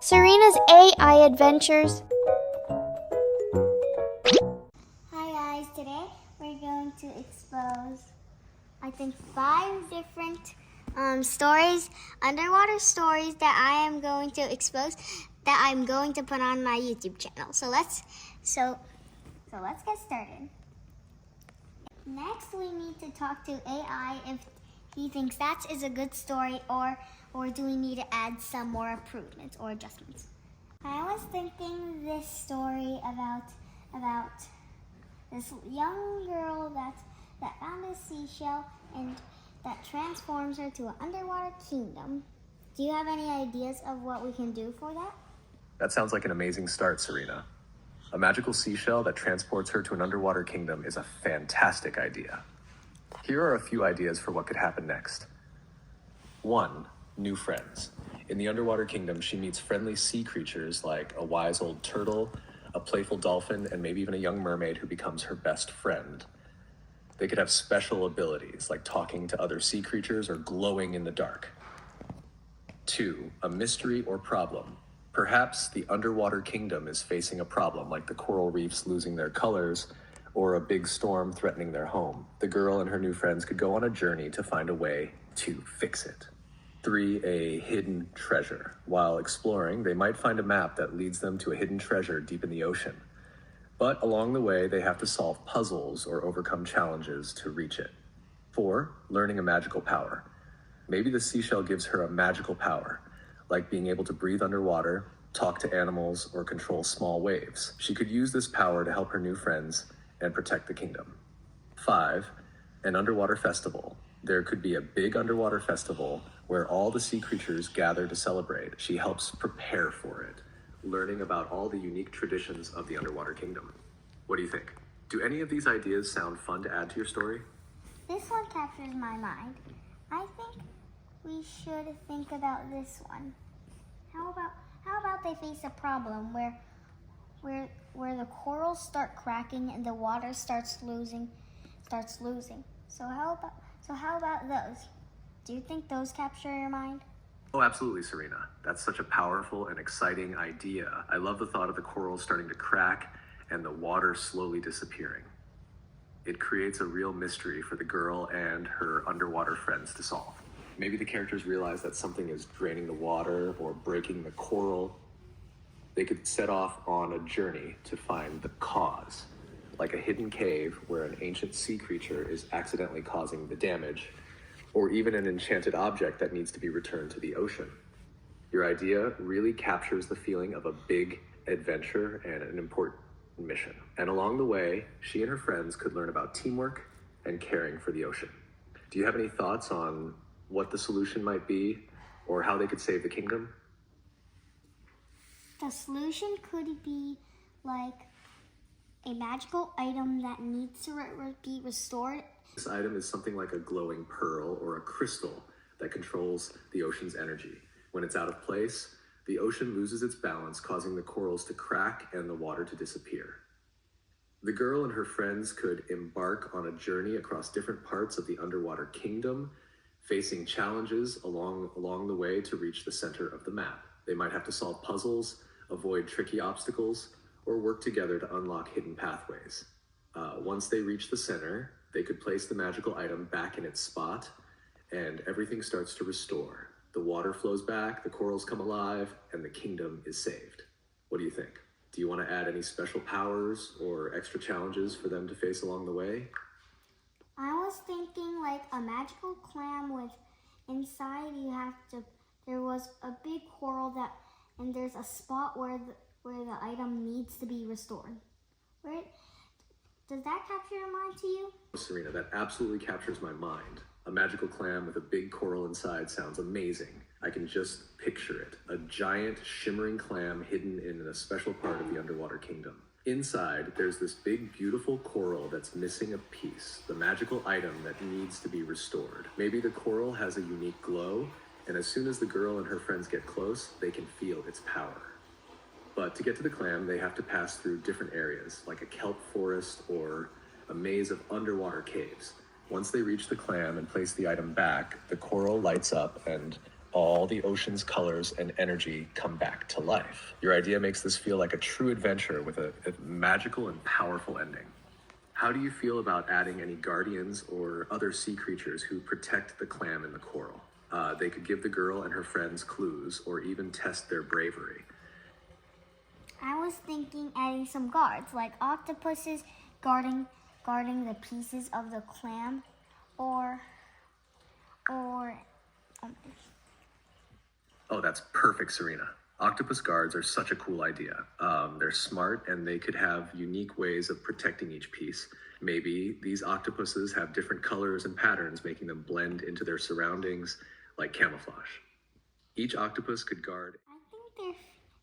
Serena's AI Adventures. Hi guys, today we're going to expose, I think, 5 different stories, underwater stories that I am going to expose, that I'm going to put on my YouTube channel. So let's get started. Next, we need to talk to AI if he thinks that is a good story, or do we need to add some more improvements or adjustments. I was thinking this story about this young girl that found a seashell and that transforms her to an underwater kingdom. Do you have any ideas of what we can do for that? That sounds like an amazing start, Serena. A magical seashell that transports her to an underwater kingdom is a fantastic idea. Here are a few ideas for what could happen next. 1. New friends. In the underwater kingdom, she meets friendly sea creatures like a wise old turtle, a playful dolphin, and maybe even a young mermaid who becomes her best friend. They could have special abilities like talking to other sea creatures or glowing in the dark. 2. A mystery or problem. Perhaps the underwater kingdom is facing a problem like the coral reefs losing their colors or a big storm threatening their home. The girl and her new friends could go on a journey to find a way to fix it. 3. A hidden treasure. While exploring, they might find a map that leads them to a hidden treasure deep in the ocean. But along the way, they have to solve puzzles or overcome challenges to reach it. 4. Learning a magical power. Maybe the seashell gives her a magical power, like being able to breathe underwater, talk to animals, or control small waves. She could use this power to help her new friends and protect the kingdom. 5. An underwater festival. There could be a big underwater festival where all the sea creatures gather to celebrate. She helps prepare for it, learning about all the unique traditions of the underwater kingdom. What do you think? Do any of these ideas sound fun to add to your story? This one captures my mind. I think we should think about this one. How about they face a problem where the corals start cracking and the water starts losing. So how about those? Do you think those capture your mind? Oh, absolutely, Serena. That's such a powerful and exciting idea. I love the thought of the corals starting to crack and the water slowly disappearing. It creates a real mystery for the girl and her underwater friends to solve. Maybe the characters realize that something is draining the water or breaking the coral. They could set off on a journey to find the cause, like a hidden cave where an ancient sea creature is accidentally causing the damage, or even an enchanted object that needs to be returned to the ocean. Your idea really captures the feeling of a big adventure and an important mission. And along the way, she and her friends could learn about teamwork and caring for the ocean. Do you have any thoughts on what the solution might be or how they could save the kingdom? The solution could be like a magical item that needs to be restored. This item is something like a glowing pearl or a crystal that controls the ocean's energy. When it's out of place, the ocean loses its balance, causing the corals to crack and the water to disappear. The girl and her friends could embark on a journey across different parts of the underwater kingdom, facing challenges along the way to reach the center of the map. They might have to solve puzzles, avoid tricky obstacles, or work together to unlock hidden pathways. Once they reach the center, they could place the magical item back in its spot, and everything starts to restore. The water flows back, the corals come alive, and the kingdom is saved. What do you think? Do you want to add any special powers or extra challenges for them to face along the way? I was thinking like a magical clam with inside there was a big coral and there's a spot where the item needs to be restored. Right? Does that capture your mind to you? Serena, that absolutely captures my mind. A magical clam with a big coral inside sounds amazing. I can just picture it. A giant shimmering clam hidden in a special part of the underwater kingdom. Inside, there's this big, beautiful coral that's missing a piece, the magical item that needs to be restored. Maybe the coral has a unique glow, and as soon as the girl and her friends get close, they can feel its power. But to get to the clam, they have to pass through different areas, like a kelp forest or a maze of underwater caves. Once they reach the clam and place the item back, the coral lights up and All the ocean's colors and energy come back to life. Your idea makes this feel like a true adventure with a magical and powerful ending. How do you feel about adding any guardians or other sea creatures who protect the clam and the coral? They could give the girl and her friends clues or even test their bravery. I was thinking adding some guards, like octopuses guarding the pieces of the clam, or Oh, that's perfect, Serena. Octopus guards are such a cool idea. They're smart and they could have unique ways of protecting each piece. Maybe these octopuses have different colors and patterns, making them blend into their surroundings like camouflage. Each octopus could guard. I think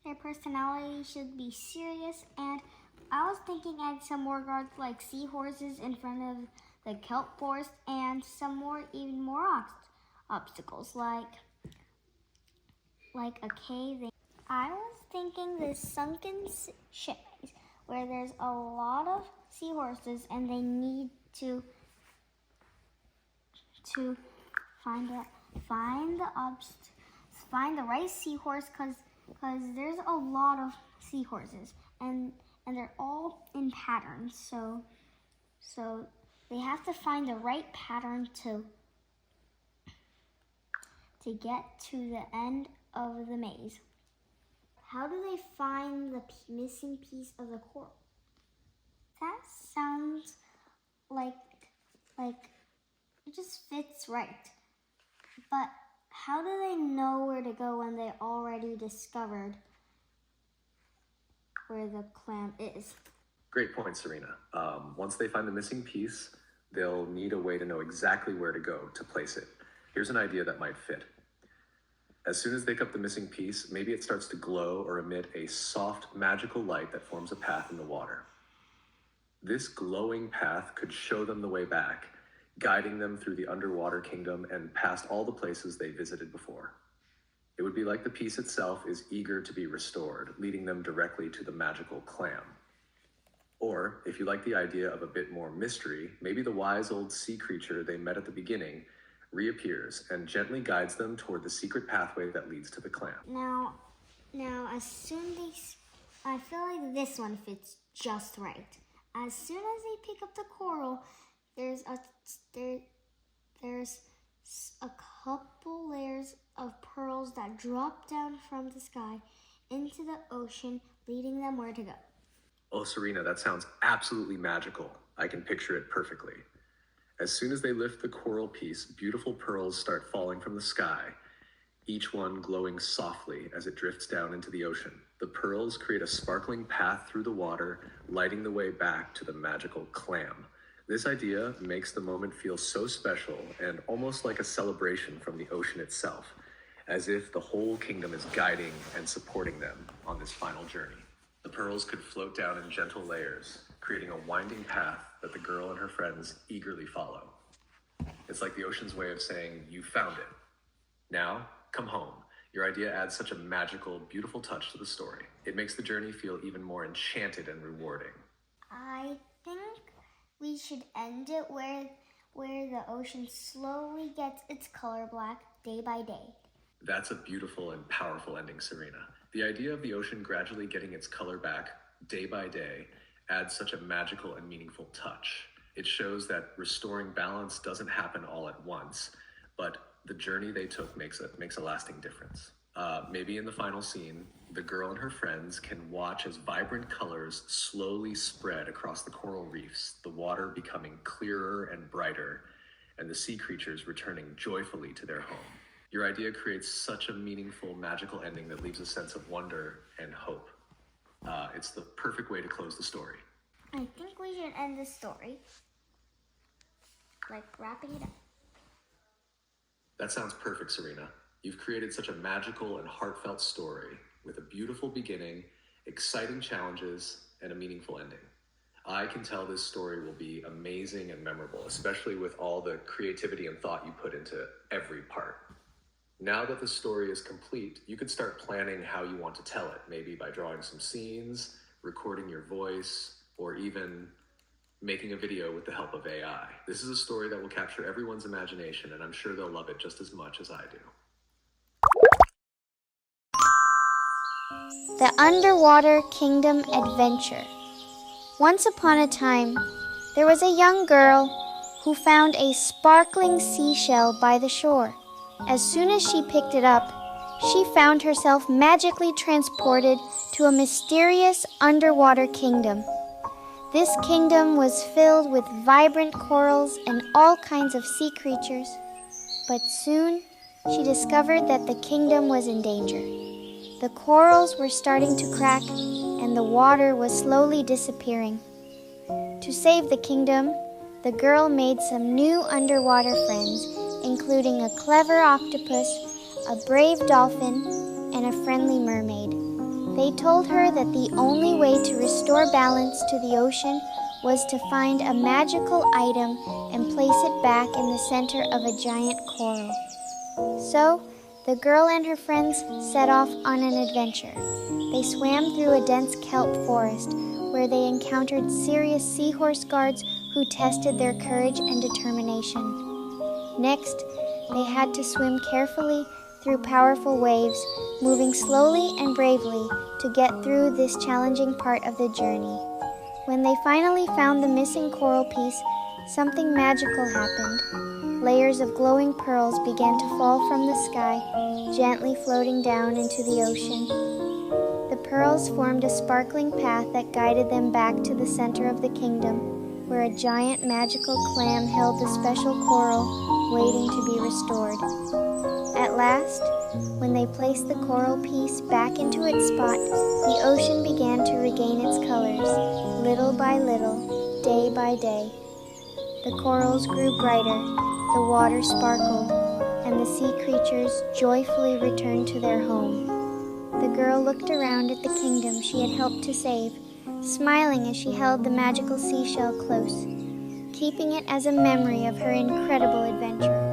their personality should be serious, and I was thinking add some more guards like seahorses in front of the kelp forest, and some more, even more obstacles like a cave. I was thinking the sunken ship where there's a lot of seahorses and they need to find the right seahorse because there's a lot of seahorses and they're all in patterns, so they have to find the right pattern to get to the end of the maze. How do they find the missing piece of the coral? That sounds like it just fits right. But how do they know where to go when they already discovered where the clam is? Great point, Serena. Once they find the missing piece, they'll need a way to know exactly where to go to place it. Here's an idea that might fit. As soon as they pick up the missing piece, maybe it starts to glow or emit a soft, magical light that forms a path in the water. This glowing path could show them the way back, guiding them through the underwater kingdom and past all the places they visited before. It would be like the piece itself is eager to be restored, leading them directly to the magical clam. Or, if you like the idea of a bit more mystery, maybe the wise old sea creature they met at the beginning reappears and gently guides them toward the secret pathway that leads to the clam. Now, as soon as I feel like this one fits just right. As soon as they pick up the coral, there's a couple layers of pearls that drop down from the sky into the ocean, leading them where to go. Oh, Serena, that sounds absolutely magical. I can picture it perfectly. As soon as they lift the coral piece, beautiful pearls start falling from the sky, each one glowing softly as it drifts down into the ocean. The pearls create a sparkling path through the water, lighting the way back to the magical clam. This idea makes the moment feel so special and almost like a celebration from the ocean itself, as if the whole kingdom is guiding and supporting them on this final journey. The pearls could float down in gentle layers, creating a winding path that the girl and her friends eagerly follow. It's like the ocean's way of saying, "You found it. Now, come home." Your idea adds such a magical, beautiful touch to the story. It makes the journey feel even more enchanted and rewarding. I think we should end it where the ocean slowly gets its color black day by day. That's a beautiful and powerful ending, Serena. The idea of the ocean gradually getting its color back day by day adds such a magical and meaningful touch. It shows that restoring balance doesn't happen all at once, but the journey they took makes a lasting difference. Maybe in the final scene, the girl and her friends can watch as vibrant colors slowly spread across the coral reefs, the water becoming clearer and brighter, and the sea creatures returning joyfully to their home. Your idea creates such a meaningful, magical ending that leaves a sense of wonder and hope. It's the perfect way to close the story. I think we should end the story, like wrapping it up. That sounds perfect, Serena. You've created such a magical and heartfelt story with a beautiful beginning, exciting challenges, and a meaningful ending. I can tell this story will be amazing and memorable, especially with all the creativity and thought you put into every part. Now that the story is complete, you could start planning how you want to tell it, maybe by drawing some scenes, recording your voice, or even making a video with the help of AI. This is a story that will capture everyone's imagination, and I'm sure they'll love it just as much as I do. The Underwater Kingdom Adventure. Once upon a time, there was a young girl who found a sparkling seashell by the shore. As soon as she picked it up, she found herself magically transported to a mysterious underwater kingdom. This kingdom was filled with vibrant corals and all kinds of sea creatures. But soon, she discovered that the kingdom was in danger. The corals were starting to crack, and the water was slowly disappearing. To save the kingdom, the girl made some new underwater friends, including a clever octopus, a brave dolphin, and a friendly mermaid. They told her that the only way to restore balance to the ocean was to find a magical item and place it back in the center of a giant coral. So, the girl and her friends set off on an adventure. They swam through a dense kelp forest where they encountered serious seahorse guards who tested their courage and determination. Next, they had to swim carefully through powerful waves, moving slowly and bravely to get through this challenging part of the journey. When they finally found the missing coral piece, something magical happened. Layers of glowing pearls began to fall from the sky, gently floating down into the ocean. The pearls formed a sparkling path that guided them back to the center of the kingdom, where a giant magical clam held the special coral, waiting to be restored. At last, when they placed the coral piece back into its spot, the ocean began to regain its colors, little by little, day by day. The corals grew brighter, the water sparkled, and the sea creatures joyfully returned to their home. The girl looked around at the kingdom she had helped to save, smiling as she held the magical seashell close, keeping it as a memory of her incredible adventure.